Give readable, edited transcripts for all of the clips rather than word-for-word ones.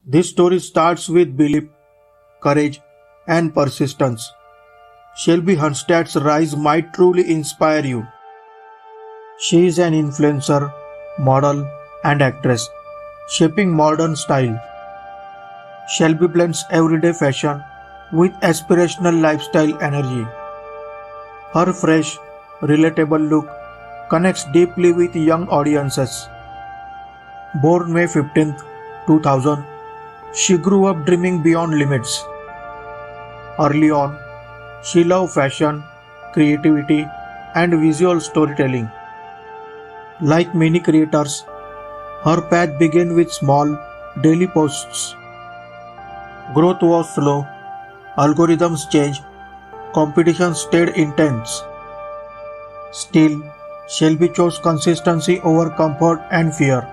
This story starts with belief, courage, and persistence. Shelby Hunstad's rise might truly inspire you. She is an influencer, model, and actress, shaping modern style. Shelby blends everyday fashion with aspirational lifestyle energy. Her fresh, relatable look connects deeply with young audiences. Born May 15, 2000, she grew up dreaming beyond limits. Early on, she loved fashion, creativity, and visual storytelling. Like many creators, her path began with small, daily posts. Growth was slow, algorithms changed, competition stayed intense. Still, Shelby chose consistency over comfort and fear.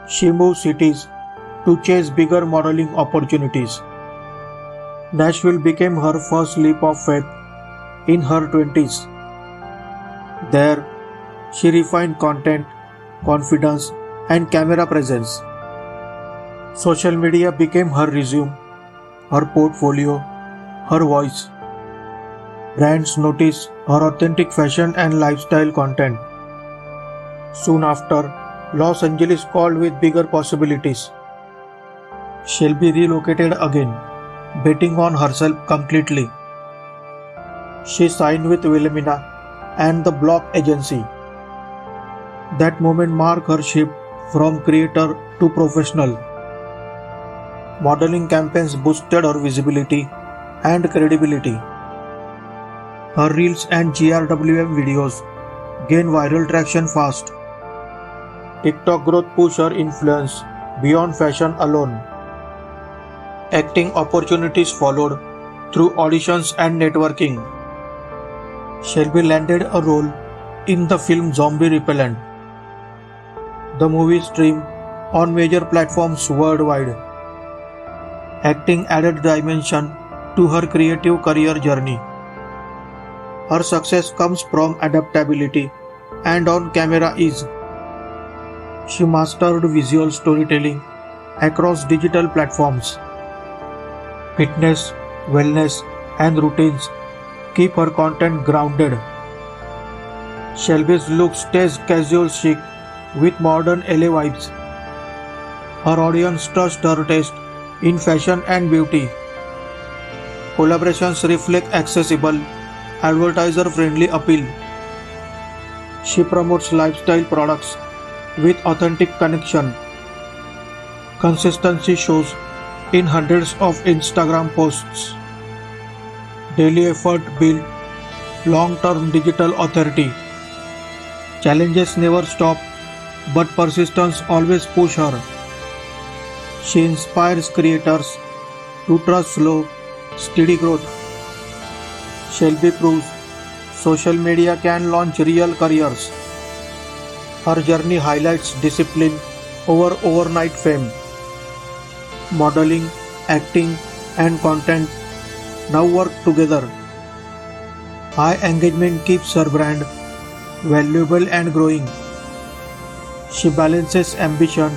She moved cities to chase bigger modeling opportunities. Nashville became her first leap of faith in her 20s. There, she refined content, confidence, and camera presence. Social media became her resume, her portfolio, her voice. Brands noticed her authentic fashion and lifestyle content. Soon after, Los Angeles called with bigger possibilities. Shelby relocated again, betting on herself completely. She signed with Wilhelmina and the Block agency. That moment marked her shift from creator to professional. Modeling campaigns boosted her visibility and credibility. Her reels and GRWM videos gained viral traction fast. TikTok growth pushed her influence beyond fashion alone. Acting opportunities followed through auditions and networking. Shelby landed a role in the film Zombie Repellent. The movie streamed on major platforms worldwide. Acting added dimension to her creative career journey. Her success comes from adaptability and on-camera ease. She mastered visual storytelling across digital platforms. Fitness, wellness, and routines keep her content grounded. Shelby's look stays casual chic with modern LA vibes. Her audience trusts her taste in fashion and beauty. Collaborations reflect accessible, advertiser-friendly appeal. She promotes lifestyle products with authentic connection. Consistency shows in hundreds of Instagram posts. Daily effort builds long-term digital authority. Challenges never stop, but persistence always pushes her. She inspires creators to trust slow, steady growth. Shelby proves social media can launch real careers. Her journey highlights discipline over overnight fame. Modeling, acting, and content now work together. High engagement keeps her brand valuable and growing. She balances ambition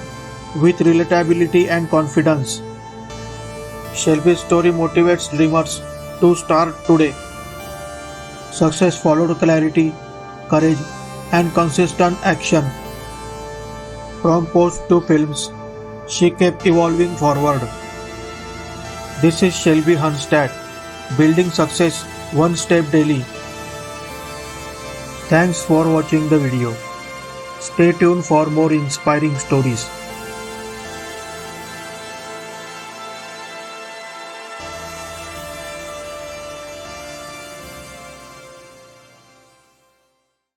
with relatability and confidence. Shelby's story motivates dreamers to start today. Success followed clarity, courage, and consistent action. From posts to films, she kept evolving forward. This is Shelby Hunstad, building success one step daily. Thanks for watching the video. Stay tuned for more inspiring stories.